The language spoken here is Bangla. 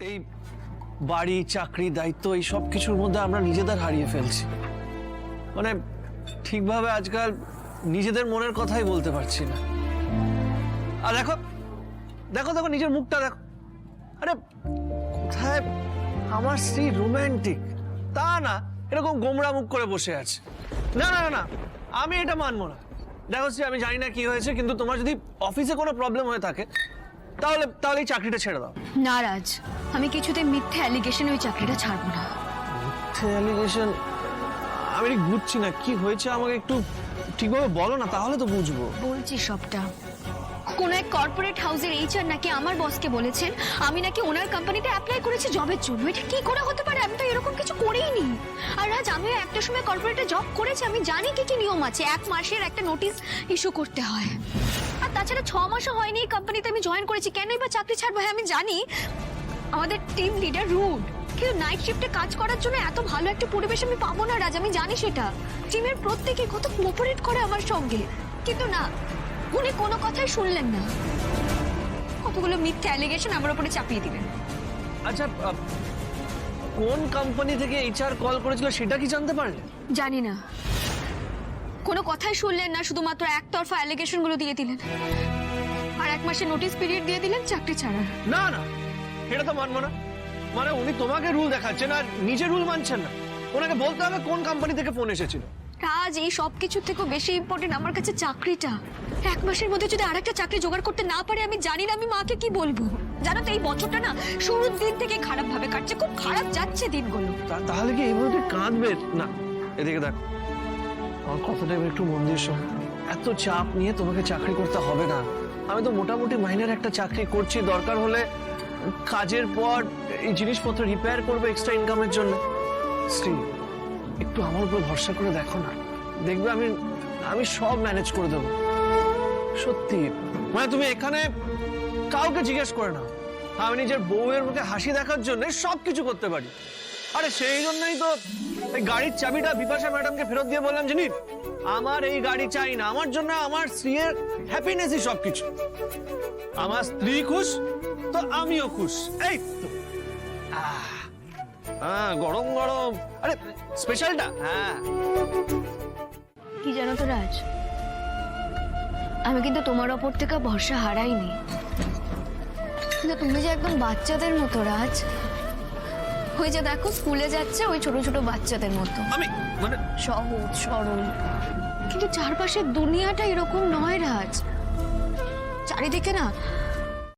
এই বাড়ি চাকরি দায়িত্ব এই সব কিছুর মধ্যে আমরা নিজেদের হারিয়ে ফেলছি। মানে ঠিকভাবে আজকাল নিজেদের মনের কথাই বলতে পারছি না। আর দেখো দেখো দেখো নিজের মুখটা দেখো। আরে কোথায় আমার স্ত্রী রোম্যান্টিক, তা না এরকম গোমড়া মুখ করে বসে আছে। না না না না, আমি এটা মানবো না। দেখো শ্রী, আমি জানি না কি হয়েছে, কিন্তু তোমার যদি অফিসে কোনো প্রবলেম হয়ে থাকে তাহলে তাহলে এই চাকরিটা ছেড়ে দাও। না রাজ, আমি কিছুতে মিথ্যে অ্যালিগেশনে ওই চাকরিটা ছাড়বো না। মিথ্যে অ্যালিগেশন? আমি ঠিক বুঝছি না কি হয়েছে, আমাকে একটু ঠিকভাবে বলো না, তাহলে তো বুঝবো। বলছি সবটা। কোন এক কর্পোরেট হাউসের এইচআর নাকি আমার বসকে বলেছেন আমি নাকি ওনার কোম্পানিতে অ্যাপ্লাই করেছি জবের জন্য। এটা কি করে হতে পারে? আমি তো এরকম কিছু করিনি। আর রাজ, আমিও একটা সময় কর্পোরেটে জব করেছি, আমি জানি কি কি নিয়ম আছে। 1 মাসের একটা নোটিশ ইস্যু করতে হয়। আর তাছাড়া 6 মাসও হয়নি এই কোম্পানিতে আমি জয়েন করেছি, কেনই বা চাকরি ছাড়বো? হ্যাঁ আমি জানি আমাদের টিম লিডার রুড, কিন্তু নাইট শিফটে কাজ করার জন্য এত ভালো একটা পরিবেশ আমি পাবো না রাজ, আমি জানি সেটা। টিমের প্রত্যেকে কত কোঅপারেট করে আমার সঙ্গে, কিন্তু না, উনি কোনো কথাই শুনলেন না। কতগুলো মিথ্যে অ্যালিগেশন আমার উপরে চাপিয়ে দিলেন। আচ্ছা, কোন কোম্পানি থেকে এইচআর কল করেছিল সেটা কি জানতে পারলে? জানি না, কোনো কথাই শুনলেন না, শুধুমাত্র একতরফা অ্যালিগেশন গুলো দিয়ে দিলেন। আর 1 মাসের নোটিস পিরিয়ড দিয়ে দিলেন চাকরি ছাড়ার। না না, এটা তো মানবো না। মানে উনি তোমাকে রুল দেখাচ্ছেন আর নিজে রুল মানছেন না। ওনাকে বলতে হবে কোন কোম্পানি থেকে ফোন এসেছিল। রাজ, এই সব কিছুর থেকেও বেশি ইম্পর্টেন্ট আমার কাছে চাকরিটা। 1 মাসের মধ্যে যদি আরেকটা চাকরি জোগাড় করতে না পারে, আমি জানি না আমি মাকে কি বলবো। জানো তো, এই বছরটা না শুরুর দিন থেকে খারাপ ভাবে কাটছে, খুব খারাপ যাচ্ছে দিনগুলো। তাহলে কি এইভাবে তুই কাঁদবে না? এদিকে দেখো, আমার কথাটা এবার একটু মন দিয়ে শোন। এত চাপ নিয়ে তোমাকে চাকরি করতে হবে না। আমি তো মোটামুটি মাইনের একটা চাকরি করছি, দরকার হলে কাজের পর এই জিনিসপত্র রিপেয়ার করবো এক্সট্রা ইনকামের জন্য। শ্রী, একটু আমার উপর ভরসা করে দেখো না, দেখবে আমি আমি সব ম্যানেজ করে দেবো। সত্যি, মানে তুমি এখানে কাউকে জিজ্ঞেস করে নাও, আমি নিজের বউয়ের মুখে হাসি দেখার জন্য সবকিছু করতে পারি। আরে সেই জন্যই তো এই গাড়ির চাবিটা বিপাশা ম্যাডামকে ফেরত দিয়ে বললাম, জানি আমার এই গাড়ি চাই না, আমার জন্য আমার স্ত্রীর হ্যাপিনেসই সবকিছু। আমার স্ত্রী খুশ তো আমিও খুশ। এই তো হ্যাঁ, গরম গরম, আরে স্পেশালটা। হ্যাঁ, কি জানো তো রাজ, আমি কিন্তু তোমার ওপর থেকে ভরসা হারাইনি, কিন্তু তুমি যে একদম বাচ্চাদের মতো রাজ। ওই যে দেখো স্কুলে যাচ্ছে ওই ছোট ছোট বাচ্চাদের মতো, আমি মানে সহজ সরল। কিন্তু চারপাশের দুনিয়াটা এরকম নয় রাজ। চারিদিকে না